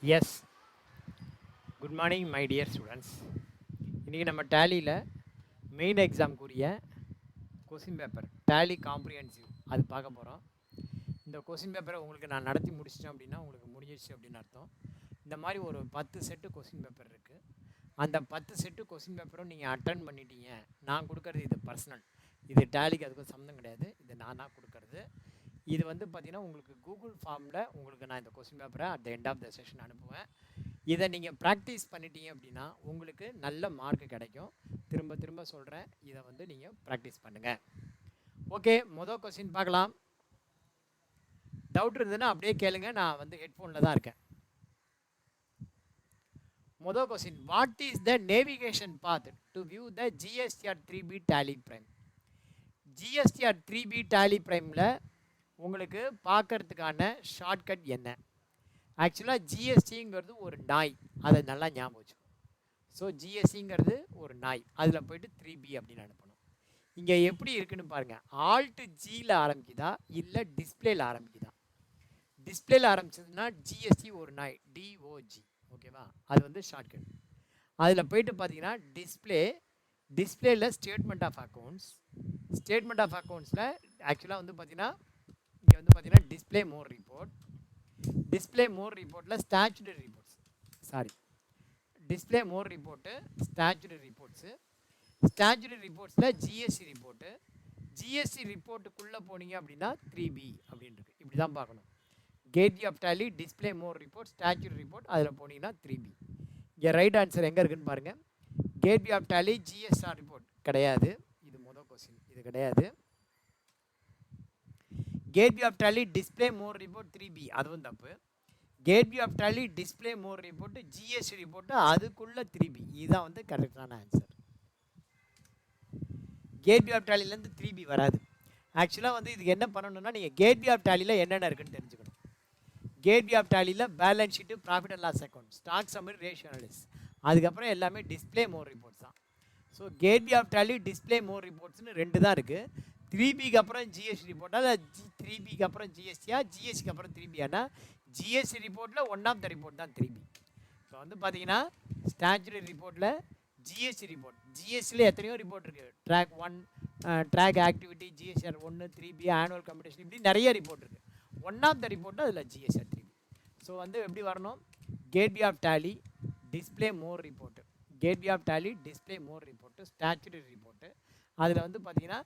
Yes, good morning my dear students. இன்றைக்கி நம்ம டேலியில் மெயின் எக்ஸாம்க்குரிய கொஸ்டின் பேப்பர் டேலி காம்ப்ரிஹென்சிவ் அது பார்க்க போகிறோம். இந்த கொஸ்டின் பேப்பரை உங்களுக்கு நான் நடத்தி முடிச்சிட்டேன் அப்படின்னா உங்களுக்கு முடிஞ்சிடுச்சு அப்படின்னு அர்த்தம். இந்த மாதிரி ஒரு 10 செட்டு கொஸ்டின் பேப்பர் இருக்குது. அந்த 10 செட்டு கொஸ்டின் பேப்பரும் நீங்கள் அட்டன் பண்ணிட்டீங்க. நான் கொடுக்குறது இது பர்சனல், இது டேலிக்கு அதுக்கும் சம்மந்தம் கிடையாது, இது நானாக கொடுக்குறது. இது வந்து பார்த்திங்கன்னா உங்களுக்கு கூகுள் ஃபார்மில் உங்களுக்கு நான் இந்த கொஸ்டின் பேப்பரை at the end of the session அனுப்புவேன். இதை நீங்கள் ப்ராக்டிஸ் பண்ணிட்டீங்க அப்படின்னா உங்களுக்கு நல்ல மார்க் கிடைக்கும். திரும்ப திரும்ப சொல்கிறேன், இதை வந்து நீங்கள் ப்ராக்டிஸ் பண்ணுங்கள். ஓகே, மொதல் கொஸ்டின் பார்க்கலாம். டவுட் இருந்ததுன்னா அப்படியே கேளுங்க, நான் வந்து ஹெட்ஃபோனில் தான் இருக்கேன். மொதல் question, what is the navigation path to view the GSTR 3B Tally Prime? GSTR 3B Tally பிரைமில் உங்களுக்கு பார்க்கறதுக்கான ஷார்ட்கட் என்ன? ஆக்சுவலாக ஜிஎஸ்டிங்கிறது ஒரு நாய், அதை நல்லா ஞாபகம் வச்சு. ஸோ ஜிஎஸ்டிங்கிறது ஒரு நாய், அதில் போய்ட்டு 3B அப்படின்னு அனுப்பணும். இங்கே எப்படி இருக்குன்னு பாருங்கள், ஆல்ட் ஜியில் ஆரம்பிக்குதா இல்லை டிஸ்பிளேயில் ஆரம்பிக்குதா? டிஸ்பிளேயில் ஆரம்பிச்சதுன்னா ஜிஎஸ்டி ஒரு நாய், டிஓஜி, ஓகேவா? அது வந்து ஷார்ட்கட். அதில் போய்ட்டு பார்த்தீங்கன்னா டிஸ்பிளேயில் statement of accounts, statement of அக்கௌண்ட்ஸில் ஆக்சுவலாக வந்து பார்த்தீங்கன்னா இங்கே வந்து பார்த்தீங்கன்னா display more report, display more ரிப்போர்ட்டில் statutory reports, display more report statutory reports, statutory ரிப்போர்ட்ஸில் ஜிஎஸ்டி ரிப்போர்ட்டு, ஜிஎஸ்டி ரிப்போர்ட்டுக்குள்ளே போனீங்க அப்படின்னா 3B அப்படின்றது. இப்படி தான் பார்க்கணும். Gateway of Tally, display more report, statutory report, அதில் போனீங்கன்னா 3B. இங்கே ரைட் ஆன்சர் எங்கே இருக்குன்னு பாருங்கள். Gateway of Tally GSR report கிடையாது, இது மொதல் கொஸ்டின், இது கிடையாது. Gateway of Tally display more report 3B, அதுவும் தப்பு. Gateway of Tally display more report GST report அதுக்குள்ளே 3B, இதுதான் வந்து கரெக்டான ஆன்சர். கேட்வே ஆஃப் டேலிலேருந்து 3B வராது. ஆக்சுவலாக வந்து இதுக்கு என்ன பண்ணணும்னா, நீங்கள் கேட்வே ஆஃப் டேலியில் என்னென்ன இருக்குன்னு தெரிஞ்சுக்கணும். கேட்வே ஆஃப் டேலியில் balance sheet, profit and loss account, stock summary, ratio analysis, அதுக்கப்புறம் எல்லாமே டிஸ்பிளே மோர் ரிப்போர்ட்ஸ் தான். So gateway of Tally display more ரிப்போர்ட்ஸ்னு 2 தான் இருக்குது. 3Bக்கு அப்புறம் ஜிஎஸ்டி ரிப்போர்ட்டா இல்லை 3Bக்கு அப்புறம் ஜிஎஸ்டியா, ஜிஎஸ்டிக்கு அப்புறம் 3Bனா ஜிஎஸ்டி ரிப்போர்ட்டில் ஒன் ஆஃப் த ரிப்போர்ட் தான் 3B. இப்போ வந்து பார்த்தீங்கன்னா ஸ்டாச்சுரரி ரிப்போர்ட்டில் ஜிஎஸ்டி ரிப்போர்ட், ஜிஎஸ்டியில் எத்தனையோ ரிப்போர்ட் இருக்குது. Track 1, track activity, GSTR 1, 3B, annual competition, இப்படி நிறைய ரிப்போர்ட் இருக்குது. ஒன் ஆஃப் த ரிப்போர்ட்டு அதில் ஜிஎஸ்டிஆர் 3B. ஸோ வந்து எப்படி வரணும், gateway of Tally display more report, gateway of Tally display more report, statutory report, அதில் வந்து பார்த்தீங்கன்னா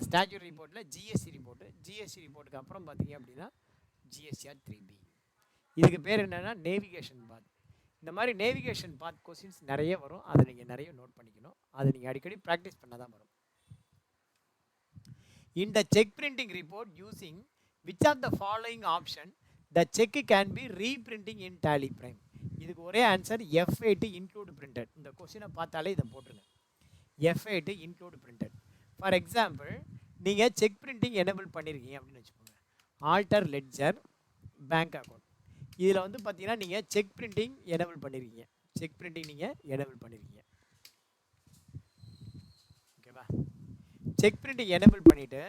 ஸ்டாச்சுரரி ரிப்போர்ட்டில் ஜிஎஸ்டி ரிப்போர்ட்டு, ஜிஎஸ்டி ரிப்போர்ட்டுக்கு அப்புறம் பார்த்தீங்க அப்படின்னா ஜிஎஸ்டிஆர் 3B. இதுக்கு பேர் என்னென்னா நேவிகேஷன் பாத். இந்த மாதிரி நேவிகேஷன் பாத் கொஸ்டின்ஸ் நிறைய வரும், அதை நீங்கள் நிறைய நோட் பண்ணிக்கணும். அதை நீங்கள் அடிக்கடி ப்ராக்டிஸ் பண்ணால் தான் வரும். In the check printing report using which of the following option the check can be reprinting in tally prime? இதுக்கு ஒரே ஆன்சர் F8 include printed. இந்த கொஸ்டினை பார்த்தாலே இதை போட்டுருங்க, F8 include printed. For example, நீங்கள் செக் பிரிண்டிங் எனேபிள் பண்ணியிருக்கீங்க அப்படின்னு வச்சுக்கோங்க. ஆல்டர் லெட்ஜர், பேங்க் அக்கௌண்ட், இதில் வந்து பார்த்தீங்கன்னா நீங்கள் செக் பிரிண்டிங் எனேபிள் பண்ணியிருக்கீங்க, செக் பிரிண்டிங் நீங்கள் எனேபிள் பண்ணியிருக்கீங்க, ஓகேவா? செக் பிரிண்டிங் எனேபிள் பண்ணிவிட்டு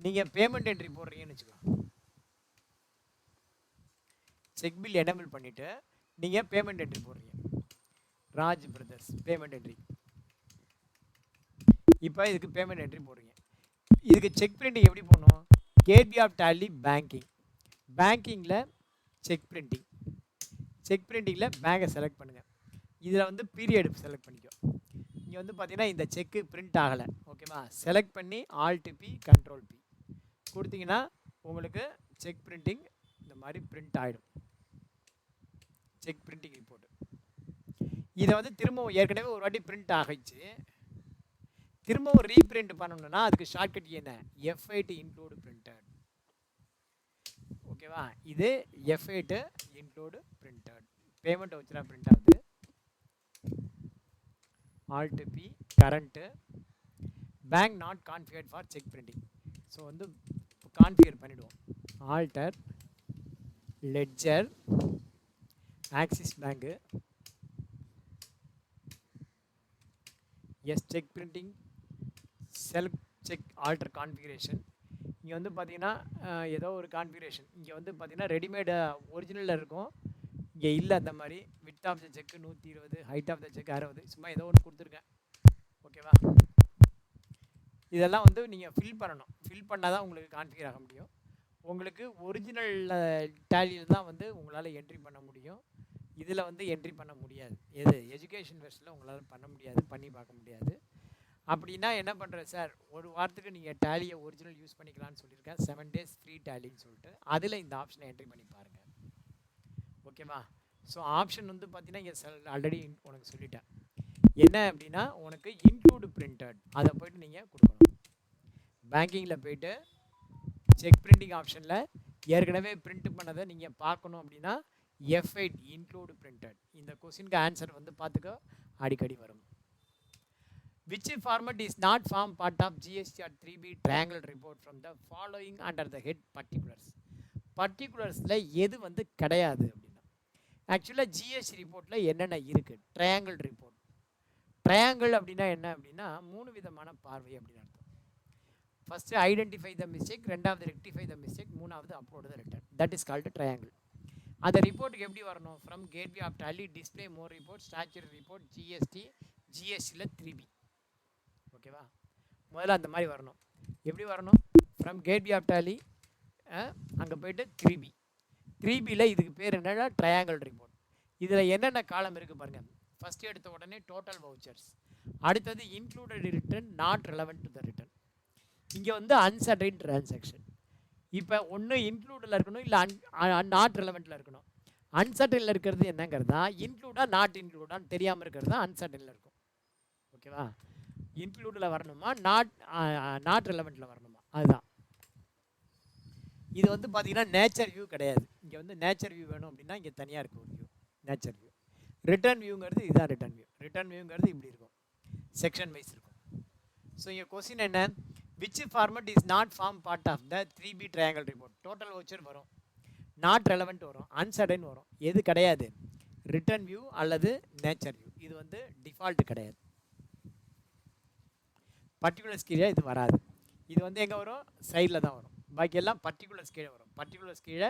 நீங்கள் பேமெண்ட் என்ட்ரி போடுறீங்கன்னு வச்சுக்கோங்க. செக் பில் எனேபிள் பண்ணிவிட்டு நீங்கள் பேமெண்ட் என்ட்ரி போடுறீங்க, ராஜ் பிரதர்ஸ் பேமெண்ட் என்ட்ரி. இப்போ இதுக்கு பேமெண்ட் என்ட்ரி போடுறீங்க. இதுக்கு செக் பிரிண்டிங் எப்படி போடணும்? கேட்வே ஆஃப் டேலி பேங்கிங், பேங்கிங்கில் செக் பிரிண்டிங், செக் பிரிண்டிங்கில் பேங்கை செலக்ட் பண்ணுங்கள். இதில் வந்து பீரியட் செலக்ட் பண்ணிக்கோ. இங்கே வந்து பார்த்தீங்கன்னா இந்த செக்கு பிரிண்ட் ஆகலை, ஓகேவா? செலக்ட் பண்ணி Alt+P Ctrl+P கொடுத்தீங்கன்னா உங்களுக்கு செக் பிரிண்டிங் இந்த மாதிரி பிரிண்ட் ஆகிடும், செக் பிரிண்டிங் ரிப்போர்ட்டு. இதை வந்து திரும்பவும் ஏற்கனவே ஒரு வாட்டி பிரிண்ட் ஆகிடுச்சு, திரும்பவும் ரீபிரிண்ட் பண்ணணும்னா அதுக்கு ஷார்ட்கட் என்ன? F8 include printed, ஓகேவா? இது F8 include printed. பேமெண்ட் வச்சுனா பிரிண்ட் ஆகுது. Alt+P current, bank not configured for cheque printing. So வந்து கான்ஃபிகர் பண்ணிவிடுவோம். Alter ledger, Axis bank, yes cheque printing, self cheque alter configuration. இங்கே வந்து பார்த்தீங்கன்னா ஏதோ ஒரு கான்ஃபிகரேஷன், இங்கே வந்து பார்த்தீங்கன்னா ரெடிமேடு ஒரிஜினலில் இருக்கும், இங்கே இல்லை அந்த மாதிரி. Width of the cheque 120, height of the cheque 60, சும்மா ஏதோ ஒன்று கொடுத்துருக்கேன். ஓகேவா? இதெல்லாம் வந்து நீங்கள் ஃபில் பண்ணணும். ஃபில் பண்ணால் தான் உங்களுக்கு கான்ஃபிகர் ஆக முடியும். உங்களுக்கு ஒரிஜினல் டேலியில் தான் வந்து உங்களால் என்ட்ரி பண்ண முடியும். இதில் வந்து என்ட்ரி பண்ண முடியாது. எது எஜுகேஷன் வெர்ஷனில் உங்களால் பண்ண முடியாது, பண்ணி பார்க்க முடியாது. அப்படின்னா என்ன பண்ணுறேன் சார், ஒரு வாரத்துக்கு நீங்கள் டேலியை ஒரிஜினல் யூஸ் பண்ணிக்கலாம்னு சொல்லியிருக்கேன். 7 days ஃப்ரீ டேலின்னு சொல்லிட்டு அதில் இந்த ஆப்ஷனை என்ட்ரி பண்ணி பாருங்கள். ஓகேவா? ஸோ ஆப்ஷன் வந்து பார்த்தீங்கன்னா இங்கே ஆல்ரெடி உனக்கு சொல்லிட்டேன். என்ன அப்படின்னா உனக்கு இன்க்ளூடு பிரிண்டட் அதை போய்ட்டு நீங்கள் கொடுக்கணும். பேங்கிங்கில் போய்ட்டு செக் பிரிண்டிங் ஆப்ஷனில் ஏற்கனவே பிரிண்ட் பண்ணதை நீங்கள் பார்க்கணும் அப்படின்னா F8 இன்க்ளூடு பிரிண்டட். இந்த கொஸ்டினுக்கு ஆன்சர் வந்து பார்த்துக்க அடிக்கடி வரும். Which format is not form part of GSTR 3B triangle report from the following under the head particulars? Particulars-ல எது வந்து கிடையாது அப்படின்னா ஆக்சுவலாக ஜிஎஸ்டி ரிப்போர்ட்டில் என்னென்ன இருக்குது? Triangle report. ட்ரையாங்கிள் அப்படின்னா என்ன அப்படின்னா 3 விதமான பார்வை அப்படின்னு அர்த்தம். ஃபஸ்ட்டு ஐடென்டிஃபை த மிஸ்டேக், ரெண்டாவது ரெக்டிஃபை த மிஸ்டேக், மூணாவது upload the return. That is called triangle. அந்த ரிப்போர்ட்டுக்கு எப்படி வரணும்? From gateway of Tally, display more report, statutory report, ஜிஎஸ்டியில் 3B. ஓகேவா? முதல்ல அந்த மாதிரி வரணும். எப்படி வரணும்? ஃப்ரம் கேட்வே ஆஃப் டாலி அங்கே போய்ட்டு 3B. 3Bயில் இதுக்கு பேர் என்னென்னா ட்ரையாங்கிள் ரிப்போர்ட். இதில் என்னென்ன காலம் இருக்குது பாருங்கள். ஃபஸ்ட்டு எடுத்த உடனே டோட்டல் வவுச்சர்ஸ், அடுத்தது included return, not relevant to the return. இங்கே வந்து அன்சர்டைன் டிரான்சாக்ஷன். இப்போ ஒன்று இன்க்ளூடில் இருக்கணும், இல்லை நாட் ரெலவெண்ட்டில் இருக்கணும். அன்சர்டைனில் இருக்கிறது என்னங்கிறதா இன்க்ளூடாக நாட் இன்க்ளூடான்னு தெரியாமல் இருக்கிறது தான் அன்சர்டைனில் இருக்கும். ஓகேவா? இன்க்ளூடில் வரணுமா, நாட் ரெலவெண்ட்டில் வரணுமா, அதுதான். இது வந்து பார்த்தீங்கன்னா நேச்சர் வியூ கிடையாது. இங்கே வந்து நேச்சர் வியூ வேணும் அப்படின்னா இங்கே தனியாக இருக்கும் ஒரு வியூ, நேச்சர் வியூ. ரிட்டர்ன் வியூங்கிறது இதுதான் ரிட்டர்ன் வியூ. ரிட்டர்ன் வியூங்கிறது இப்படி இருக்கும், செக்ஷன் வைஸ் இருக்கும். ஸோ இங்கே கொஸ்டின் என்ன? which format is not form part of the 3B triangle report? total voucher வரும், not relevant வரும், uncertain வரும். எது கிடையாது? ரிட்டர்ன் வியூ அல்லது நேச்சர் வியூ. இது வந்து டிஃபால்ட் கிடையாது. பர்டிகுலர்ஸ் கீழே இது வராது. இது வந்து எங்கே வரும்? சைடில் தான் வரும். பாக்கி எல்லாம் பர்டிகுலர்ஸ் கீழே வரும். பர்டிகுலர்ஸ் கீழே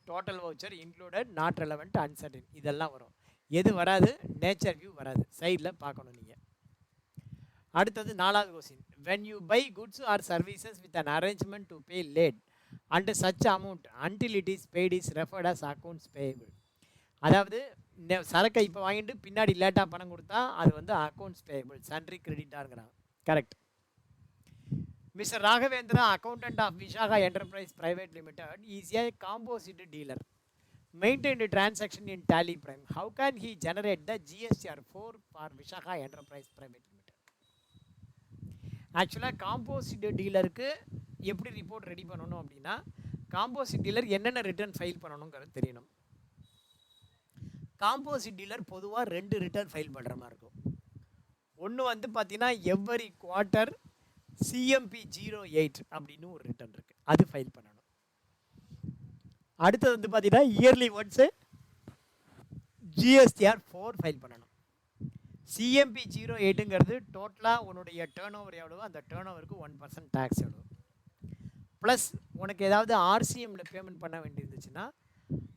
total voucher, included, not relevant, uncertain இதெல்லாம் வரும். எது வராது? நேச்சர் வியூ வராது. சைடில் பார்க்கணும் நீங்கள். அடுத்தது 4வது question. when you buy goods or services with an arrangement to pay late and such amount until it is paid is referred as accounts payable. அதாவது சரக்கை இப்போ வாங்கிட்டு பின்னாடி லேட்டாக பணம் கொடுத்தா அது வந்து அக்கௌண்ட்ஸ் பேயபிள், சன்ட்ரி கிரெடிட்டாருங்கிறாங்க. Correct. Mister Raghavendra, accountant of Vishaka enterprise private limited, is a composite dealer maintained transaction in Tally Prime. How can he generate the GSTR 4 for Vishakha Enterprise Private Limited? ஆக்சுவலாக காம்போசிட் டீலருக்கு எப்படி report ready பண்ணணும் அப்படின்னா composite dealer என்னென்ன return file பண்ணணுங்கிறது தெரியணும். Composite dealer பொதுவாக 2 return file பண்ணுற மாதிரி இருக்கும். ஒன்று வந்து பார்த்தீங்கன்னா எவ்வரி குவார்ட்டர் CMP 08 அப்படின்னு ஒரு ரிட்டர்ன் இருக்குது, அது ஃபைல் பண்ணணும். அடுத்தது வந்து பார்த்தீங்கன்னா இயர்லி ஒன்ஸு GSTR 4 ஃபைல் பண்ணணும். CMP 08ங்கிறது டோட்டலாக உன்னுடைய டேர்ன் ஓவர் எவ்வளவோ அந்த டேர்ன் ஓவருக்கு 1% டேக்ஸ் எவ்வளோ, ப்ளஸ் உனக்கு ஏதாவது RCMல பேமெண்ட் பண்ண வேண்டியிருந்துச்சுன்னா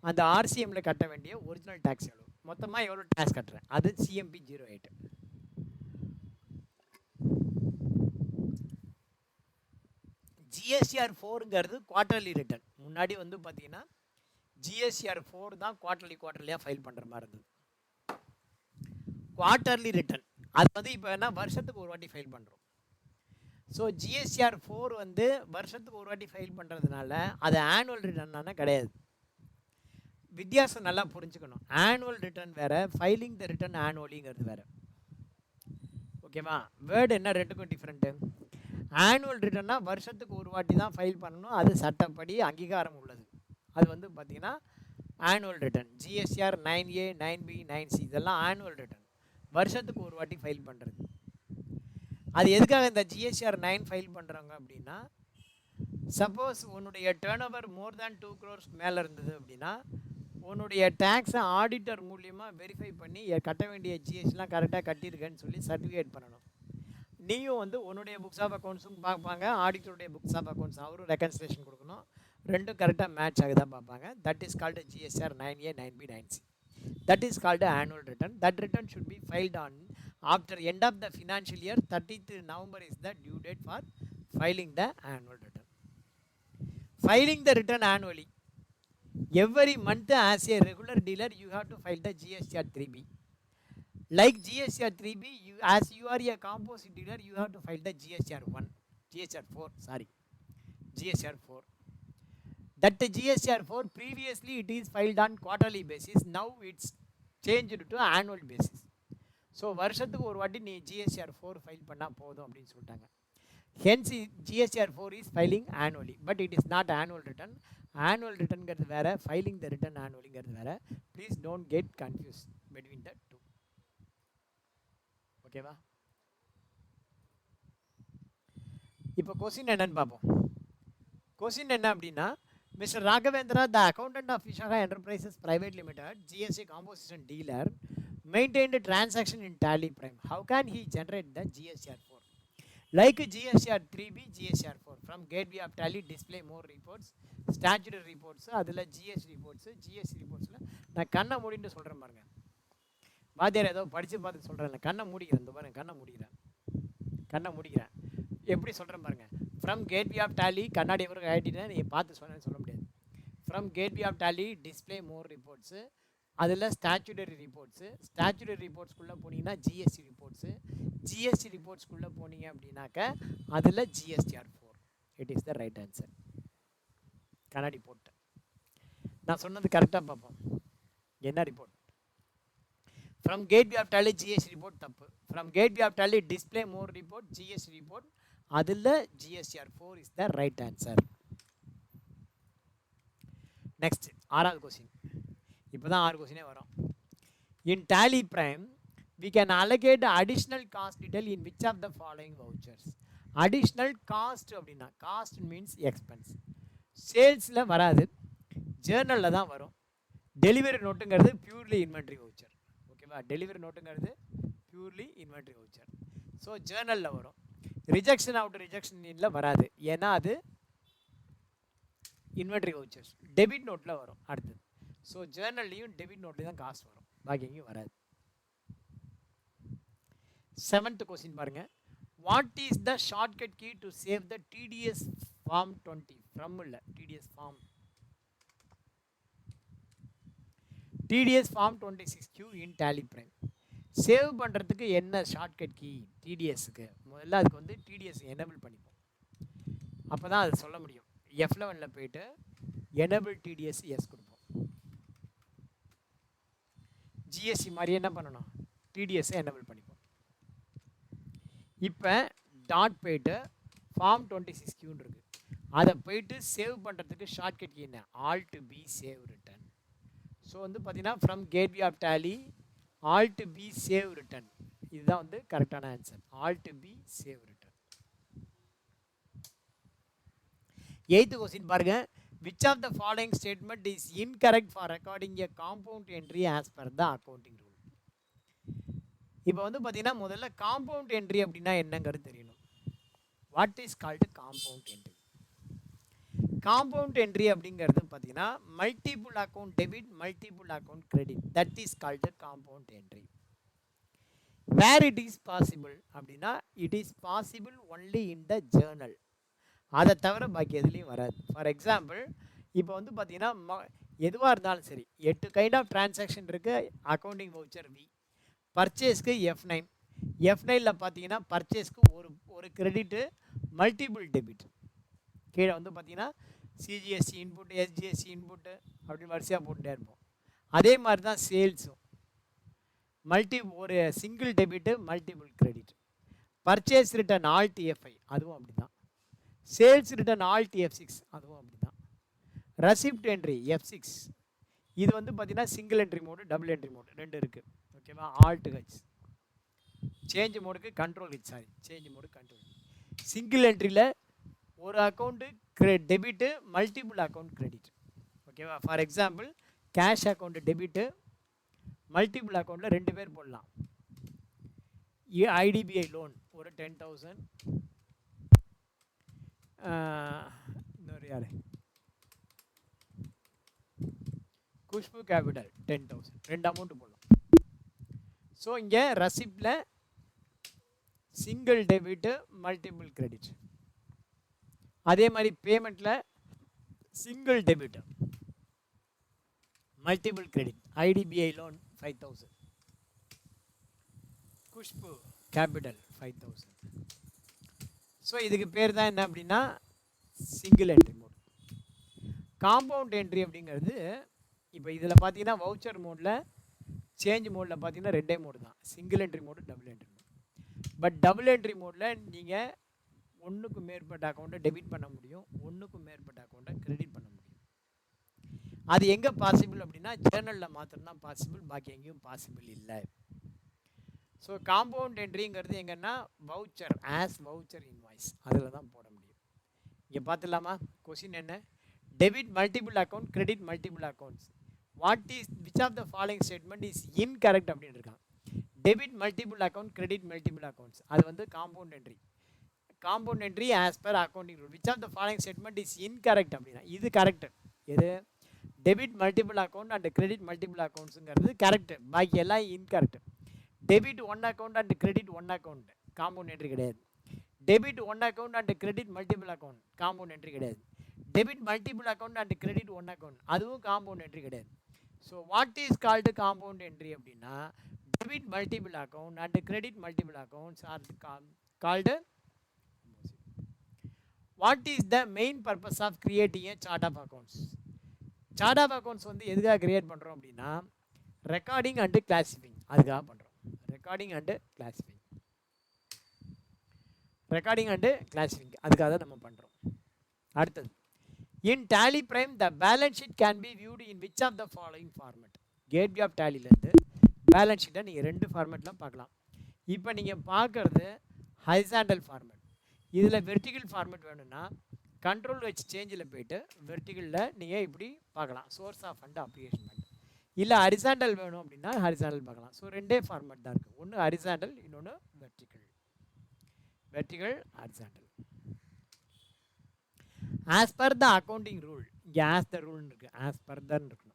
அந்த RCMல கட்ட வேண்டிய ஒரிஜினல் டேக்ஸ் எவ்வளோ, மொத்தமாக எவ்வளோ டேக்ஸ் கட்டுறேன், அது CMP 08. GSTR 4ங்கிறது குவார்ட்டர்லி ரிட்டர்ன். முன்னாடி வந்து பார்த்தீங்கன்னா GSTR 4 தான் குவார்ட்டர்லியாக ஃபைல் பண்ணுற மாதிரி இருந்தது. குவார்ட்டர்லி ரிட்டர்ன் அது வந்து இப்போ என்ன வருஷத்துக்கு ஒரு வாட்டி ஃபைல் பண்ணுறோம். ஸோ GSTR 4 வந்து வருஷத்துக்கு ஒரு வாட்டி ஃபைல் பண்ணுறதுனால அது ஆனுவல் ரிட்டர்னான கிடையாது. வித்தியாசம் நல்லா புரிஞ்சுக்கணும். ஆனுவல் ரிட்டர்ன் வேறு, ஃபைலிங் த ரிட்டர்ன் ஆனுவலிங்கிறது வேறு. ஓகேவா? வேர்டு என்ன ரெண்டுக்கும் டிஃப்ரெண்ட்டு. ஆனுவல் ரிட்டர்னா வருஷத்துக்கு ஒரு வாட்டி தான் ஃபைல் பண்ணணும், அது சட்டப்படி அங்கீகாரம் உள்ளது. அது வந்து பார்த்திங்கன்னா annual return. GSTR 9A 9B 9C இதெல்லாம் ஆனுவல் ரிட்டர்ன், வருஷத்துக்கு ஒரு வாட்டி ஃபைல் பண்ணுறது. அது எதுக்காக இந்த GSTR 9 ஃபைல் பண்ணுறாங்க அப்படின்னா சப்போஸ் உன்னுடைய டேர்ன் ஓவர் மோர் தேன் 2 crores மேலே இருந்தது அப்படின்னா உன்னுடைய டேக்ஸை ஆடிட்டர் மூலியமாக வெரிஃபை பண்ணி கட்ட வேண்டிய ஜிஎஸ்டிலாம் கரெக்டாக கட்டியிருக்கேன்னு சொல்லி சர்டிஃபிகேட் பண்ணணும். நீயும் வந்து உன்னுடைய புக்ஸ் ஆஃப் அக்கௌண்ட்ஸும் பார்ப்பாங்க, ஆடிட்டருடைய புக்ஸ் ஆஃப் அக்கௌண்ட்ஸ் அவரும் ரெக்கன்சிலேஷன் கொடுக்கணும், ரெண்டும் கரெக்டாக மேட்ச் ஆகுதான் பார்ப்பாங்க. That is called GSTR 9A 9B 9C. That is called the annual return. That return should be filed on after end of the financial year. 30th November is the due date for filing the annual return. Filing the return annually. Every month as a regular dealer, you have to file the GSTR 3B. Like GSTR 3B, as you are a composite dealer, you have to file the GSTR 1, GSTR 4, sorry, GSTR 4. That GSTR 4, previously it is filed on quarterly basis, now it's changed to annual basis. So வருஷத்துக்கு ஒரு வாட்டி நீ GSTR 4 file பண்ணால் போதும் அப்படின்னு சொல்லிட்டாங்க. Hence GSTR 4 is filing annually, but it is not annual return. Annual ரிட்டர்ன்கிறது வேறு, ஃபைலிங் த ரிட்டர்ன் ஆனுவலிங்கிறது வேறு. Please don't get confuse between the two. ஓகேவா? இப்போ கொஸ்டின் என்னன்னு பார்ப்போம். கொஸ்டின் என்ன அப்படின்னா, Mr. Raghavendra, the accountant of Vishaka Enterprises Private Limited, GST composition dealer, maintained a transaction in Tally Prime. How can he generate the GSTR 4? Like GSTR 3B, GSTR 4. From gateway of Tally, display more reports, statutory reports, அதில் GST reports, GST reportsல நான் கண்ணை மூடிட்டு சொல்கிறேன் பாருங்க. வாத்தியார் ஏதோ படித்து பார்த்து சொல்கிறேன், கண்ணை மூடிக்கிறேன். இந்த பாருங்க, கண்ணை மூடிக்கிறேன். எப்படி சொல்கிறேன் பாருங்கள். ஃப்ரம் கேட்வே ஆஃப் டேலி, கண்ணாடி வரைக்கும் ஆகிட்டீங்கன்னா நீங்கள் பார்த்து சொன்னேன்னு சொல்ல முடியாது. From gateway of Tally, display more reports, அதில் ஸ்டாச்சுடரி ரிப்போர்ட்ஸ்குள்ளே போனீங்கன்னா ஜிஎஸ்டி ரிப்போர்ட்ஸு, ஜிஎஸ்டி ரிப்போர்ட்ஸ்குள்ளே போனீங்க அப்படின்னாக்க அதில் GSTR 4. It is the right answer. கண்ணாடி போட்டு நான் சொன்னது கரெக்டாக பார்ப்போம். என்ன report? From gateway of Tally GST report தப்பு. From gateway of Tally display more report, GST report, அதில் GSTR 4 is the right answer. Next 6வது கொஸ்டின். இப்போ தான் 6 கொஸ்டினே வரும். In Tally Prime we can allocate additional cost detail in which of the following vouchers? Additional cost அப்படின்னா cost means expense. சேல்ஸில் வராது, ஜேர்னலில் தான் வரும். டெலிவரி நோட்டுங்கிறது பியூர்லி இன்வென்ட்ரி வவுச்சர். ஓகேவா? டெலிவரி நோட்டுங்கிறது பியூர்லி இன்வென்ட்ரி வவுச்சர். ஸோ ஜேர்னலில் வரும். ரிஜெக்ஷன் அவுட் ரிஜெக்ஷன் இன்ல வராது, ஏன்னா அது இன்வென்ட்ரி வவுச்சர்ஸ். டெபிட் நோட்டில் வரும் அடுத்தது. ஸோ ஜேர்னல்லையும் டெபிட் நோட்லேயும் தான் காஸ்ட் வரும், பாக்கி எங்கேயும் வராது. 7th கொஸ்டின் பாருங்க. What is the shortcut key to save the TDS form 20? From இல்லை, TDS form, TDS form 26Q in Tally Prime. Save பண்ணுறதுக்கு என்ன ஷார்ட்கட் கீ TDSக்கு? முதல்ல அதுக்கு வந்து TDS எனேபிள் பண்ணிப்போம், அப்போ தான் அது சொல்ல முடியும். F11 போயிட்டு எனேபிள் TDS எஸ் கொடுப்போம். GST மாதிரி என்ன பண்ணணும்? TDS எனேபிள் பண்ணிப்போம். இப்போ டாட் போயிட்டு ஃபார்ம் 26Qன்னு இருக்கு, அதை போயிட்டு சேவ் பண்ணுறதுக்கு ஷார்ட்கட் கீ என்ன? Alt B save return. So வந்து பார்த்தீங்கன்னா from gateway of Tally Alt B save return, இதுதான் வந்து கரெக்டான answer. Alt B save return. 8th question பாருங்க. Which of the following statement is incorrect for recording a compound entry as per the accounting rule? இப்போ வந்து பார்த்தீங்கன்னா முதல்ல compound entry அப்படின்னா என்னங்கிறது தெரியணும். What is called compound entry? Compound entry அப்படிங்கிறது பார்த்தீங்கன்னா multiple account debit, multiple account credit, that is called compound entry. Where it is possible அப்படின்னா it is possible only in the journal, அதை தவிர பாக்கி எதுலேயும் வராது. ஃபார் எக்ஸாம்பிள் இப்போ வந்து பார்த்தீங்கன்னா எதுவாக இருந்தாலும் சரி, 8 கைண்ட் ஆஃப் டிரான்சாக்ஷன் இருக்குது. அக்கௌண்டிங் வவுச்சர் வி, பர்ச்சேஸ்க்கு F9, F9ல் பார்த்தீங்கன்னா பர்ச்சேஸ்க்கு ஒரு கிரெடிட்டு, மல்டிபிள் டெபிட். கீழே வந்து பார்த்தீங்கன்னா CGST இன்புட்டு, SGST இன்புட்டு அப்படின்னு வரிசையாக போட்டுகிட்டே இருப்போம். அதே மாதிரி தான் சேல்ஸும், ஒரு single debit, multiple credit. Purchase return Alt F5 அதுவும் அப்படி தான். சேல்ஸ் ரிட்டர்ன் Alt F6 அதுவும் அப்படி தான். ரெசிப்ட் என்ட்ரி F6, இது வந்து பார்த்தீங்கன்னா single entry mode, double entry mode ரெண்டு இருக்குது. ஓகேவா? Alt H. சேஞ்ச் மோடுக்கு control H, sorry, change mode control. Single என்ட்ரியில் ஒரு account debit, multiple account credit. ஓகேவா? For example cash account debit, multiple அக்கௌண்ட்டில் 2 பேர் போடலாம். IDBI லோன் ஒரு 10,000, இன்னொரு யார் குஷ்பு கேபிட்டல் 10,000. ரெண்டு அமௌண்ட் போடலாம். ஸோ இங்கே ரசிப்டில் சிங்கிள் டெபிட் மல்டிபிள் கிரெடிட். அதே மாதிரி பேமெண்ட்டில் single debit multiple credit. IDBI loan 5,000. Khushbu capital 5,000. So இதுக்கு பேர் தான் என்ன அப்படின்னா single entry mode. Compound entry அப்படிங்கிறது இப்போ இதில் பார்த்தீங்கன்னா வவுச்சர் மோடில் சேஞ்ச் மோடில் பார்த்தீங்கன்னா ரெண்டே மோடு தான், single entry mode, double entry mode. But double entry மோடில் நீங்கள் ஒன்றுக்கும் மேற்பட்ட அக்கௌண்ட்டை டெபிட் பண்ண முடியும், ஒன்றுக்கும் மேற்பட்ட அக்கௌண்ட்டை கிரெடிட் பண்ண முடியும். அது எங்கே பாசிபிள் அப்படின்னா ஜேர்னலில் மாத்திரம்தான் பாசிபிள், பாக்கி எங்கேயும் பாசிபிள் இல்லை. ஸோ காம்பவுண்ட் என்ட்ரிங்கிறது எங்கன்னா வவுச்சர் ஆஸ் வவுச்சர் இன்வாய்ஸ் அதில் தான் போட முடியும். இங்கே பார்த்துலாமா? கொஸ்டின் என்ன? Debit multiple account, credit multiple accounts. What is which of the following statement is incorrect அப்படின்னு இருக்கான். டெபிட் மல்டிபிள் அக்கௌண்ட், கிரெடிட் மல்டிபிள் அக்கௌண்ட்ஸ், அது வந்து compound entry. Compound entry as per accounting rule. Which of the following statement is incorrect அப்படின்னா இது correct. எது? Debit multiple account and credit multiple அக்கௌண்ட்ஸுங்கிறது கரெக்ட், பாக்கி எல்லாம் incorrect. Debit one account and credit one account compound entry கிடையாது. Debit one account and credit multiple account compound entry கிடையாது. Debit multiple account and credit one account அதுவும் compound entry கிடையாது. So what is called compound entry அப்படின்னா debit multiple account and credit multiple accounts are called. What is the main purpose of creating a chart of accounts? Chart of accounts வந்து எதுக்காக create பண்ணுறோம் அப்படின்னா recording and classifying அதுக்காக பண்ணுறோம். Recording and classifying, recording and classifying அதுக்காக தான் நம்ம பண்ணுறோம். அடுத்தது, in Tally Prime the balance sheet can be viewed in which of the following format. Gateway of டேலிலேருந்து பேலன்ஸ் ஷீட்டை நீங்கள் ரெண்டு ஃபார்மேட்லாம் பார்க்கலாம். இப்போ நீங்கள் பார்க்குறது ஹரிசாண்டல் ஃபார்மேட். இதில் வெர்டிகல் ஃபார்மேட் வேணும்னா கண்ட்ரோல் வச்சு சேஞ்சில் போய்ட்டு வெர்டிகலில் நீங்கள் இப்படி பார்க்கலாம், சோர்ஸ் ஆஃப் ஃபண்ட் அப்ளிகேஷன் பண்ணி. இல்லை ஹரிசாண்டல் வேணும் அப்படின்னா ஹரிசாண்டல் பார்க்கலாம். ஸோ ரெண்டே ஃபார்மேட் தான் இருக்குது, ஒன்று ஹரிசாண்டல், இன்னொன்று vertical. Vertical, horizontal. As per the accounting rule, இங்கே ஆஸ் த ரூல்னு இருக்குது, ஆஸ் பர் தான் இருக்கணும்.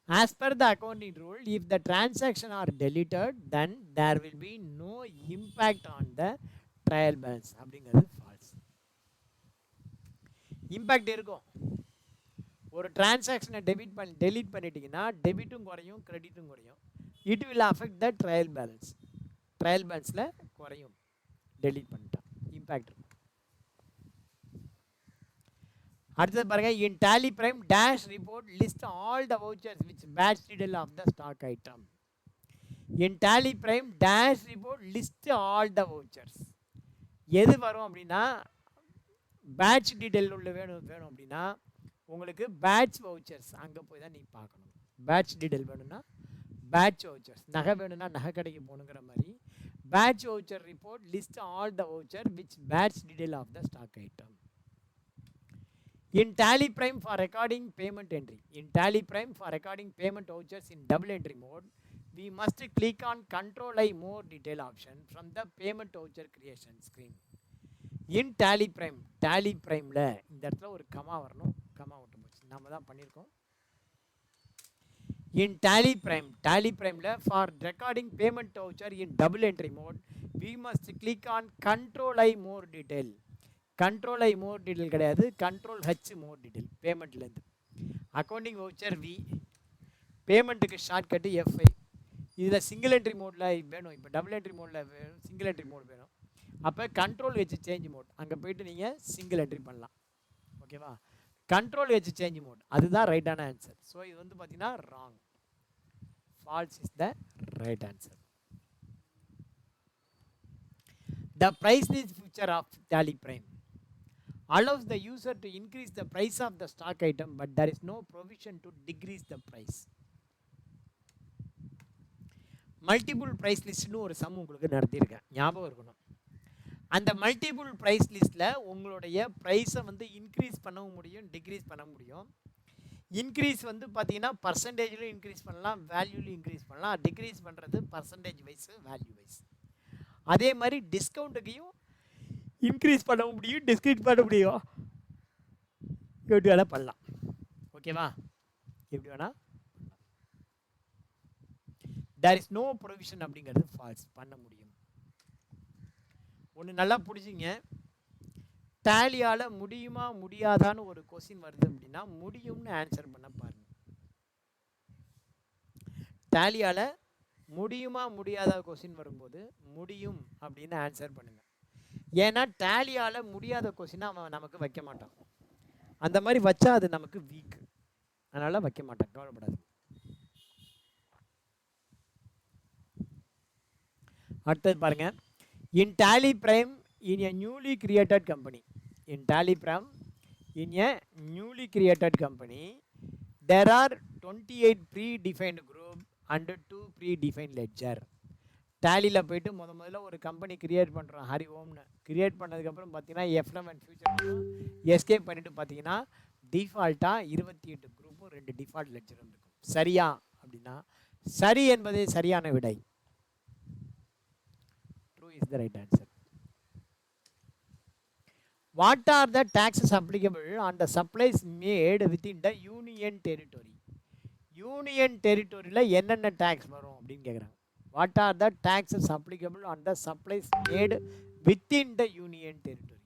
As per the accounting rule, if the transaction are deleted, then there will be no impact on the trial balance. அப்படிங்கிறது false. Impact இருக்கும். ஒரு டிரான்சாக்ஷனை delete பண்ணிட்டீங்கன்னா டெபிட்டும் குறையும், கிரெடிட்டும் குறையும். It will affect the trial balance. Trial பேலன்ஸில் குறையும் டெலீட் பண்ணிட்டா, இம்பேக்ட் இருக்கும். அடுத்தது பாருங்க, in Tally Prime dash report list all the vouchers which batch detail of the stock item. In Tally Prime dash report list all the vouchers. எது வரும் அப்படின்னா batch detail உள்ள வேணும் அப்படின்னா உங்களுக்கு பேட்ச் வவுச்சர்ஸ் அங்கே போய் தான் நீங்கள் பார்க்கணும். பேட்ச் டீடைல் வேணும்னா பேட்ச் வவுச்சர்ஸ், நகை வேணும்னா நகை கடைக்கு போகணுங்கிற மாதிரி batch voucher report list all the voucher which batch detail of the stock item. In tally prime for recording payment entry, in tally prime for recording payment vouchers in double entry mode, we must click on control I more detail option from the payment voucher creation screen. In tally prime ல இந்த இடத்துல ஒரு comma வரணும், comma விட்டு போச்சு, நாம தான் பண்ணியிருக்கோம். In tally prime ல for recording payment voucher in double entry mode, we must click on control I more detail. Control I more detail கிடையாது, கண்ட்ரோல் ஹச் மோர் டீட்டெயில். பேமெண்ட்லேருந்து அக்கௌண்டிங் வவுச்சர் வி, பேமெண்ட்டுக்கு shortcut FI. இதில் single entry மோடில் வேணும், இப்போ double entry மோடில் வேணும், single entry mode வேணும். அப்போ கண்ட்ரோல் வச்சு சேஞ்ச் மோட், அங்கே போய்ட்டு நீங்கள் சிங்கிள் என்ட்ரி பண்ணலாம். ஓகேவா? கண்ட்ரோல் வச்சு சேஞ்ச் மோட் அதுதான் ரைட்டான ஆன்சர். ஸோ இது வந்து பார்த்தீங்கன்னா wrong, false is the right answer. The price list feature of tally prime allows the user to increase the price of the stock item, but there is no provision to decrease the price. Multiple price லிஸ்ட்னு ஒரு some உங்களுக்கு நடத்தியிருக்கேன், ஞாபகம் இருக்கணும். அந்த multiple price லிஸ்ட்டில் உங்களுடைய ப்ரைஸை வந்து இன்க்ரீஸ் பண்ணவும் முடியும், டிக்ரீஸ் பண்ண முடியும். இன்க்ரீஸ் வந்து பார்த்தீங்கன்னா பர்சன்டேஜ்லையும் இன்க்ரீஸ் பண்ணலாம், வேல்யூலையும் இன்க்ரீஸ் பண்ணலாம். டிக்ரீஸ் பண்ணுறது பர்சன்டேஜ் வைஸ், வேல்யூ வைஸ். அதே மாதிரி டிஸ்கவுண்ட்டுக்கையும் இன்க்ரீஸ் பண்ண முடியும், டிஸ்கவுண்ட் பண்ண முடியும், எப்படி வேணால் பண்ணலாம். ஓகேவா? எப்படி வேணா தேர் இஸ் நோ ப்ரொவிஷன் அப்படிங்கிறது ஃபால்ஸ், பண்ண முடியும். ஒன்று நல்லா புரிஞ்சுங்க, டேலியால் முடியுமா முடியாதான்னு ஒரு கொஸ்டின் வருது அப்படின்னா முடியும்னு ஆன்சர் பண்ண பாருங்க. டேலியால் முடியுமா முடியாத கொஸ்டின் வரும்போது முடியும் அப்படின்னு ஆன்சர் பண்ணுங்க. ஏன்னா டேலியால் முடியாத கொஸ்டினை அவன் நமக்கு வைக்க மாட்டான். அந்த மாதிரி வச்சா அது நமக்கு வீக், அதனால் வைக்க மாட்டான், கவலைப்படாது. அடுத்தது பாருங்க, in Tally Prime in a newly created company, in Tally Prime in a newly created company there are 28 predefined group and 2 predefined ledger. டேலியில் போய்ட்டு முதல்ல ஒரு கம்பெனி கிரியேட் பண்ணுறோம், ஹரி ஓம்னு கிரியேட் பண்ணதுக்கப்புறம் பார்த்தீங்கன்னா F11 ஃபியூச்சர் எஸ்கேப் பண்ணிவிட்டு பார்த்தீங்கன்னா டிஃபால்ட்டாக 28 குரூப்பும் 2 டிஃபால்ட் லெட்ஜரும் இருக்கும். சரியா அப்படின்னா சரி என்பதே சரியான விடை. True is the right answer. What are the taxes applicable on the supplies made within the union territory? Union டெரிட்டரியில் என்னென்ன டேக்ஸ் வரும் அப்படின்னு கேட்குறாங்க. What are the taxes applicable on the supplies made within the union territory?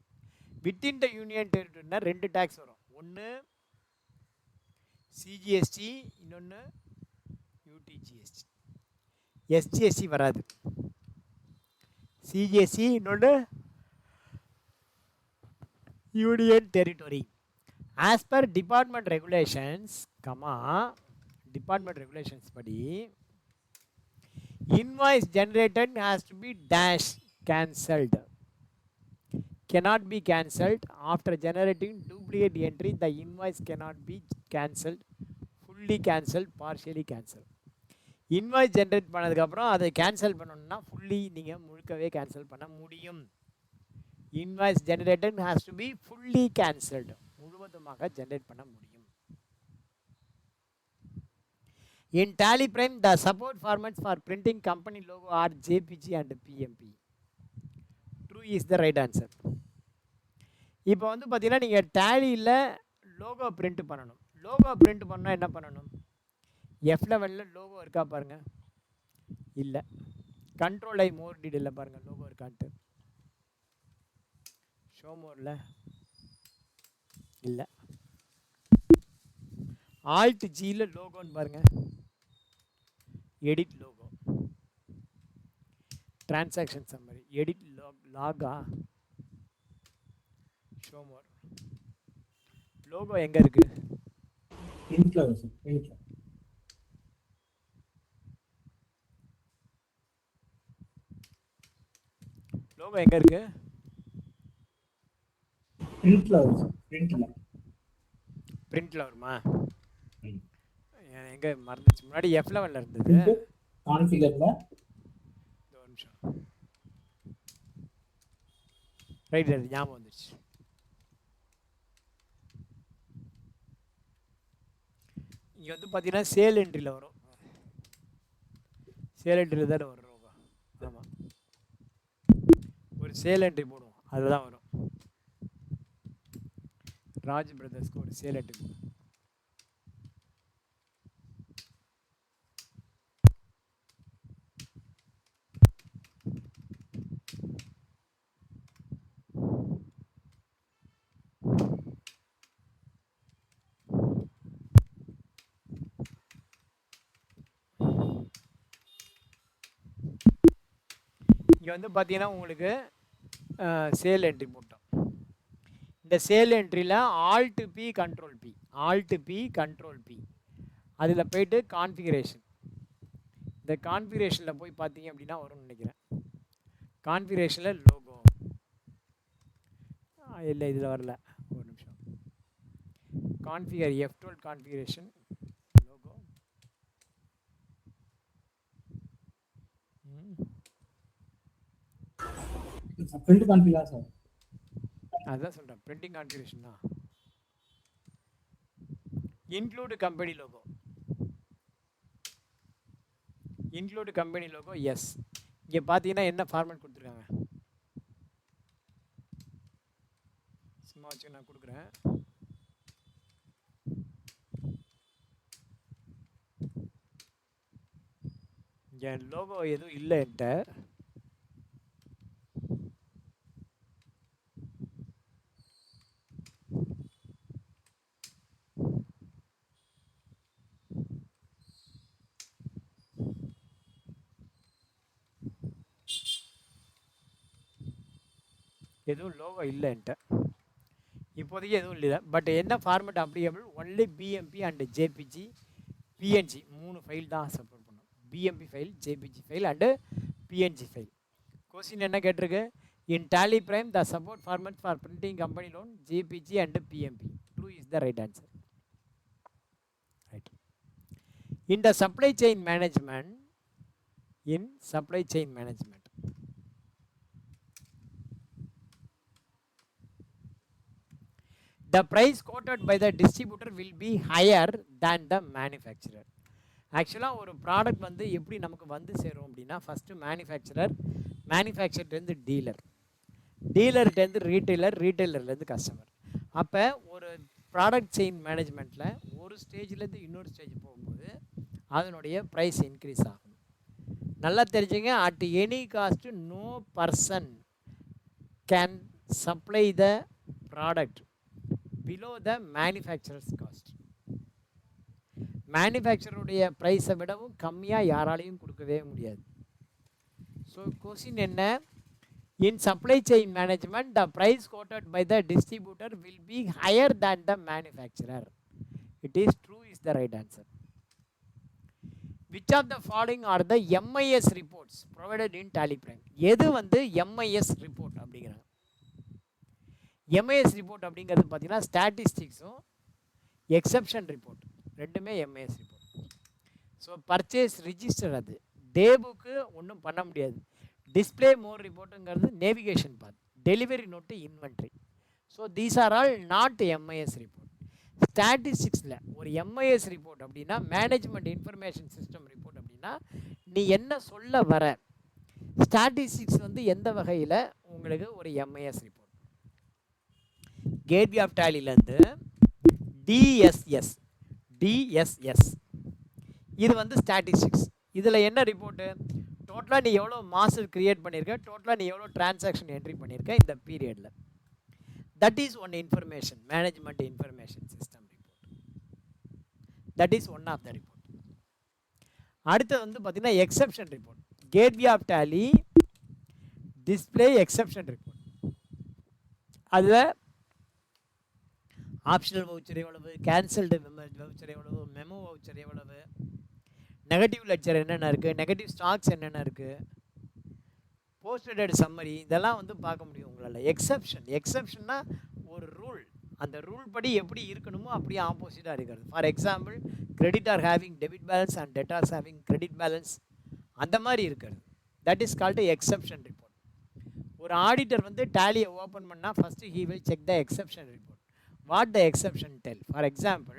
Within the union டெரிட்டரினா 2 tax வரும், ஒன்று CGST, இன்னொன்று UTGST. SGST வராது, சிஜிஎஸ்டி, இன்னொன்று union territory. As per department regulations department regulations படி invoice generated has to be dash cancelled, cannot be cancelled after generating duplicate entry. The invoice cannot be cancelled, fully cancelled, partially cancelled. Invoice generate பண்ணதுக்கப்புறம் அதை cancel பண்ணணும்னா fully நீங்கள் முழுக்கவே cancel பண்ண முடியும். Invoice generated has to be fully cancelled, முழுவதுமாக generate பண்ண முடியும். In Tally Prime, the support formats for printing company logo are JPG and PMP. True is the right answer. இப்போ வந்து பார்த்தீங்கன்னா நீங்கள் டேலியில் லோகோ பிரிண்ட் பண்ணணும். லோகோ பிரிண்ட் பண்ணால் என்ன பண்ணணும்? F11 லோகோ இருக்கா பாருங்கள், இல்லை. கண்ட்ரோல் ஐ மோர் டீடெயிலில் பாருங்கள் லோகோ இருக்கான்ட்டு. ஷோ மோரில் இல்லை. ஆல்ட் ஜியில் லோகோன்னு பாருங்கள், edit logo, transaction summary, edit logo, show more. Logo எங்கே இருக்கு? லோகோ எங்கே இருக்கு? பிரிண்ட்ல வருமா? எங்கே மறந்துச்சு? முன்னாடி F11 இருந்தது. கான்ஃபிகர்ல ஒரு நிமிஷம், ரைட் ஞாபகம் வந்துச்சு. இங்கே வந்து பார்த்தீங்கன்னா சேல் என்ட்ரியில் வரும், சேல் என்ட்ரியில் தானே வரும் லோகோ. ஆமாம், ஒரு சேல் என்ட்ரி போடுவோம், அதுதான் வரும். ராஜ் பிரதர்ஸ்க்கு ஒரு சேல் என்ட்ரி போடுவோம். இங்கே வந்து பார்த்தீங்கன்னா உங்களுக்கு சேல் என்ட்ரி போட்டோம். இந்த சேல் என்ட்ரியில் alt P control P, alt P control P, அதில் போய்ட்டு கான்ஃபிகரேஷன். இந்த கான்ஃபிகரேஷனில் போய் பார்த்தீங்க அப்படின்னா வரும்னு நினைக்கிறேன். கான்ஃபிகரேஷனில் லோகோ இல்லை, இதில் வரல, ஒரு நிமிஷம். Configure F12 configuration logo. Print configure sir, அதான் சொல்கிறேன், பிரிண்டிங் கான்ஃபிகரேஷன் தான். Include company logo, include company logo yes. இங்கே பார்த்தீங்கன்னா என்ன ஃபார்மேட் கொடுத்துருக்காங்க, சும்மா வச்சு நான் கொடுக்குறேன். என் லோகோ எதுவும் இல்லை என்கிட்ட. எதுவும் லோகோ இல்லை என்கிட்ட இப்போதைக்கு, எதுவும் இல்லை. பட் என்ன format applicable? Only BMP and JPG PNG 3 file தான் சப்போர்ட் பண்ணும். BMP file, JPG file and PNG file. Question என்ன கேட்டிருக்கு? In Tally Prime the support format for printing company loan JPG and BMP. True is the right answer. Right. In the supply chain management, the price quoted by the distributor will be higher than the manufacturer. ஆக்சுவலாக ஒரு product வந்து எப்படி நமக்கு வந்து சேரும் அப்படின்னா, first மேனுஃபேக்சர்லேருந்து டீலர்கிட்டேருந்து ரீட்டைலர்லேருந்து customer. அப்போ ஒரு ப்ராடக்ட் செயின் மேனேஜ்மெண்ட்டில் ஒரு ஸ்டேஜ்லேருந்து இன்னொரு ஸ்டேஜ் போகும்போது அதனுடைய ப்ரைஸ் இன்க்ரீஸ் ஆகும். நல்லா தெரிஞ்சுங்க, at any cost no person can supply the product below the manufacturer's cost. மேனுஃபேக்சருடைய ப்ரைஸை விடவும் கம்மியாக யாராலையும் கொடுக்கவே முடியாது. ஸோ கொஸ்டின் என்ன? In supply chain management the price quoted by the distributor will be higher than the manufacturer. It is true is the right answer. Which of the following are the MIS reports provided in Tally Prime? எது வந்து MIS report அப்படிங்கிறாங்க? MIS report அப்படிங்கிறது பார்த்தீங்கன்னா ஸ்டாட்டிஸ்டிக்ஸும் exception report ரெண்டுமே MIS report. So purchase register, அது டேபுக்கு ஒன்றும் பண்ண முடியாது. டிஸ்பிளே மோர் ரிப்போர்ட்டுங்கிறது navigation path, delivery note, inventory. So these are all not MIS report. ஸ்டாட்டிஸ்டிக்ஸில் ஒரு எம்ஐஎஸ் ரிப்போர்ட் அப்படின்னா, மேனேஜ்மெண்ட் இன்ஃபர்மேஷன் சிஸ்டம் ரிப்போர்ட் அப்படின்னா, நீ என்ன சொல்ல வர? ஸ்டாட்டிஸ்டிக்ஸ் வந்து எந்த வகையில் உங்களுக்கு ஒரு எம்ஐஎஸ் ரிப்போர்ட்? கேட்வே ஆஃப் டேலிலேருந்து டிஎஸ்எஸ் இது வந்து ஸ்டாட்டிஸ்டிக்ஸ். இதில் என்ன ரிப்போர்ட்டு? டோட்டலாக நீ எவ்வளோ மாஸ்டர் க்ரியேட் பண்ணியிருக்க, டோட்டலாக நீ எவ்வளோ டிரான்சாக்ஷன் என்ட்ரி பண்ணியிருக்க இந்த பீரியடில். That is one information, management information system report. That is one of the report. அடுத்தது வந்து பார்த்திங்கன்னா exception report. Gateway of Tally display exception report. அதில் ஆப்ஷனல் வவுச்சர் எவ்வளவு, கேன்சல்டு வவுச்சர் எவ்வளவு, மெமோ வவுச்சர் எவ்வளவு, நெகட்டிவ் லெட்ஜர் என்னென்ன இருக்குது, நெகட்டிவ் ஸ்டாக்ஸ் என்னென்ன இருக்குது, போஸ்டட் சம்மரி, இதெல்லாம் வந்து பார்க்க முடியும் உங்களால். எக்ஸப்ஷன்னா ஒரு ரூல், அந்த ரூல் படி எப்படி இருக்கணுமோ அப்படியே ஆப்போசிட்டாக இருக்கிறது. For example, creditor having debit balance and debtors having credit balance, அந்த மாதிரி இருக்கிறது. That is called exception report. ஒரு ஆடிட்டர் வந்து டேலியை ஓப்பன் பண்ணால் first he will check the exception report. What the exception tell? For example,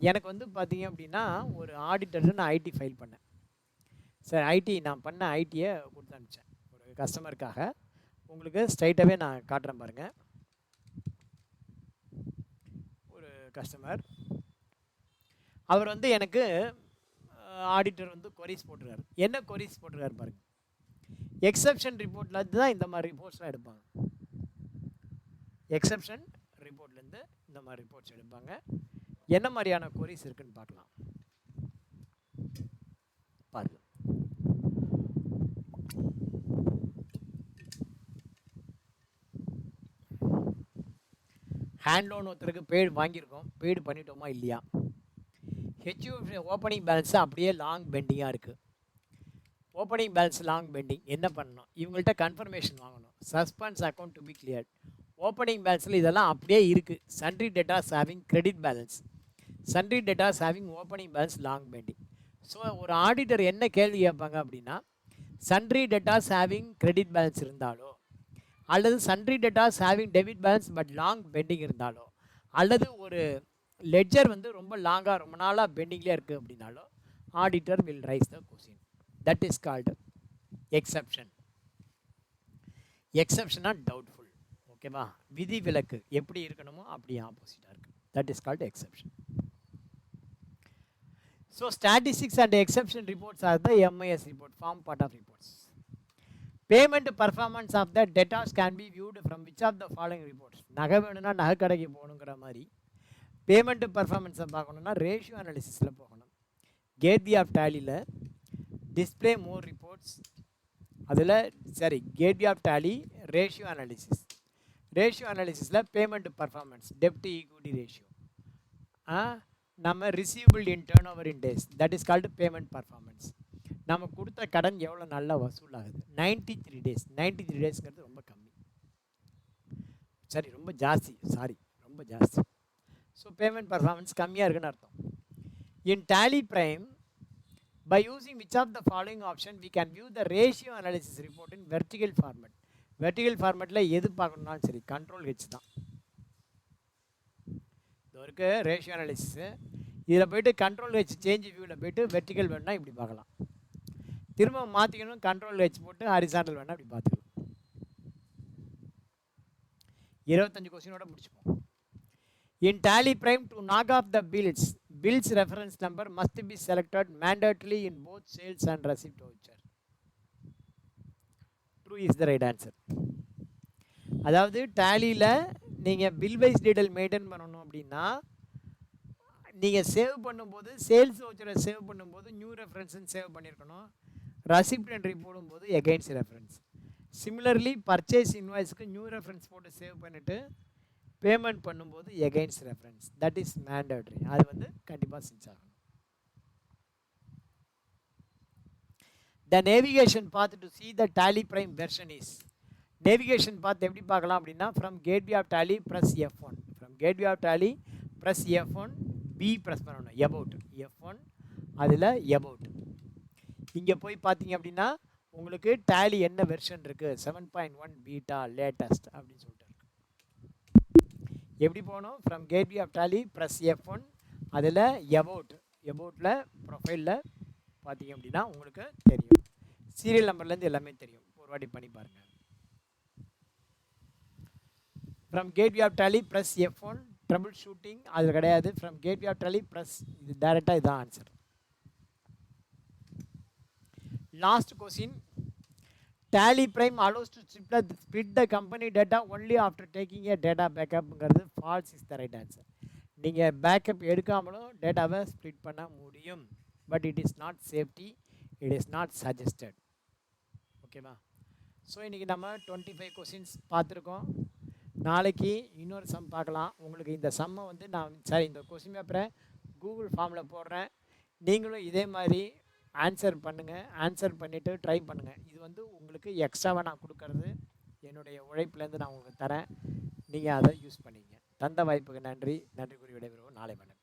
எனக்கு வந்து பார்த்தீங்க அப்படின்னா ஒரு ஆடிட்டர் நான் ஐடி ஃபைல் பண்ணேன் சார். நான் பண்ண ஐடியை கொடுத்து அனுப்பிச்சேன் ஒரு கஸ்டமருக்காக. உங்களுக்கு ஸ்ட்ரைட்டாகவே நான் காட்டுறேன் பாருங்கள். ஒரு கஸ்டமர், அவர் வந்து எனக்கு ஆடிட்டர் வந்து கொரிஸ் போட்டுருக்காரு. என்ன கொரிஸ் போட்டுருக்காரு பாருங்கள். எக்ஸப்ஷன் ரிப்போர்ட்டில் தான் இந்த மாதிரி ரிப்போர்ட்ஸ்லாம் எடுப்பாங்க. எக்ஸப்ஷன் ரிப்போர்ட்லேருந்து இந்த மாதிரி ரிப்போர்ட்ஸ் எடுப்பாங்க. என்ன மாதிரியான கொரிஸ் இருக்குன்னு பார்க்கலாம். பாருங்க. ஹேண்ட் லோன் ஒருத்தருக்கு பெய்டு வாங்கியிருக்கோம், பெய்டு பண்ணிட்டோமா இல்லையா. ஹெச்யூஎஃப்சி ஓப்பனிங் பேலன்ஸு அப்படியே லாங் பெண்டிங்காக இருக்குது. ஓப்பனிங் பேலன்ஸ் லாங் பெண்டிங் என்ன பண்ணணும்? இவங்கள்ட்ட கன்ஃபர்மேஷன் வாங்கணும். Suspense account to be cleared. Opening பேலன்ஸில் இதெல்லாம் அப்படியே இருக்குது. Sundry debtors having credit balance, sundry debtors having opening balance long pending. So ஒரு ஆடிட்டர் என்ன கேள்வி கேட்பாங்க அப்படின்னா, sundry debtors having credit balance இருந்தாலோ, அல்லது sundry debtors having debit balance but long pending இருந்தாலோ, அல்லது ஒரு லெட்ஜர் வந்து ரொம்ப லாங்காக ரொம்ப நாளாக பெண்டிங்லேயே இருக்குது அப்படின்னாலோ, auditor will raise the question. That is called exception. எக்ஸப்ஷனா டவுட்ஃபுல். ஓகேவா? விதி விலக்கு எப்படி இருக்கணுமோ அப்படியே ஆப்போசிட்டாக இருக்குது. That is called exception. So statistics and exception reports are the MIS report, form part of reports. Payment performance of the debtors can be viewed from which of the following reports? நகை வேணும்னா நகை கடைக்கு போகணுங்கிற மாதிரி payment பர்ஃபார்மன்ஸை பார்க்கணுன்னா ratio அனாலிசிஸில் போகணும். கேட்வே ஆஃப் டேலியில் டிஸ்பிளே மோர் ரிப்போர்ட்ஸ், அதில் கேட்வே ஆஃப் டேலி ரேஷியோ அனாலிசிஸில் பேமெண்ட் பர்ஃபார்மன்ஸ் டெப்ட் ஈக்விட்டி ரேஷியோ, நம்ம receivable in turnover in days, that is called payment performance. நம்ம கொடுத்த கடன் எவ்வளோ நல்லா வசூல் ஆகுது, 93 days. 93 daysங்கிறது ரொம்ப கம்மி, ரொம்ப ஜாஸ்தி. ஸோ பேமெண்ட் பர்ஃபார்மன்ஸ் கம்மியாக இருக்குன்னு அர்த்தம். In Tally Prime by using which of the following option we can view the ratio analysis report in vertical format. Vertical formatல எது பார்க்கணும்னாலும் சரி கண்ட்ரோல் ஹெச் தான். இது இருக்கு ரேஷியோ அனாலிசிஸ். இதில் போய்ட்டு கண்ட்ரோல் ஹெச் சேஞ்ச் வியூவில் போய்ட்டு வெர்டிக்கல் வேணுன்னா இப்படி பார்க்கலாம், திரும்ப மாற்றிக்கணும் கண்ட்ரோல் ஹெச் போட்டு ஹாரிசாண்டல் வேணால் இப்படி பார்த்துக்கலாம். 25 கொஸ்டினோட முடிச்சுப்போம். In tally prime, to knock off the bills reference number must be selected mandatorily in both sales and receipt voucher. True is the right answer. அதாவது டேலியில் நீங்கள் பில் வைஸ் டீட்டெயில் மெயின்டைன் பண்ணணும் அப்படின்னா நீங்கள் save பண்ணும்போது sales வவுச்சரை save பண்ணும்போது new ரெஃபரன்ஸ்ன்னு save பண்ணியிருக்கணும், ரெசிப்ட் என்ட்ரி போடும்போது எகெயின்ஸ்ட் ரெஃபரன்ஸ். சிமிலர்லி பர்ச்சேஸ் இன்வாய்ஸ்க்கு நியூ ரெஃபரன்ஸ் போட்டு சேவ் பண்ணிவிட்டு பேமெண்ட் பண்ணும்போது against reference, that is mandatory. அது வந்து கண்டிப்பாக செஞ்சாகணும். The navigation path to see the Tally Prime version is. Navigation path எப்படி பார்க்கலாம் அப்படின்னா from gateway of Tally press F1, from gateway of Tally press F1, B press பண்ணணும், about F1, அதில் about. இங்கே போய் பார்த்தீங்க அப்படின்னா உங்களுக்கு டேலி என்ன வெர்ஷன் இருக்குது, 7.1 பீட்டா லேட்டஸ்ட் அப்படின்னு சொல்லிட்டு எப்படி போகணும், from gateway of Tally press F1, அதில் எபவுட்டில் ப்ரொஃபைலில் பார்த்தீங்க அப்படின்னா உங்களுக்கு தெரியும், சீரியல் நம்பர்லேருந்து எல்லாமே தெரியும். ஒரு வாட்டி பண்ணி பாருங்கள். From gateway of Tally press F1, troubleshooting அதில் கிடையாது. From gateway of Tally press, இது டைரெக்டாக இதுதான் answer. Last question. Tally prime allows to split the company data only after taking a data backup. False is the right answer. நீங்கள் backup எடுக்காமலும் டேட்டாவை split பண்ண முடியும், but it is not safety, it is not suggested. ஓகேவா? So இன்றைக்கி நம்ம 25 questions பார்த்துருக்கோம். நாளைக்கு இன்னொரு சம் பார்க்கலாம். உங்களுக்கு இந்த சம்மை வந்து நான் இந்த கொஸ்டின் பேப்பரை கூகுள் ஃபார்மில் போடுறேன், நீங்களும் இதே மாதிரி ஆன்சர் பண்ணுங்கள். ஆன்சர் பண்ணிவிட்டு ட்ரை பண்ணுங்கள். இது வந்து உங்களுக்கு எக்ஸ்ட்ராவாக நான் கொடுக்கறது, என்னுடைய உழைப்புலேருந்து நான் உங்களுக்கு தரேன், நீங்கள் அதை யூஸ் பண்ணிங்க. தந்த வாய்ப்புக்கு நன்றி கூறி விடைபெறுவோம். நாளை வணக்கம்.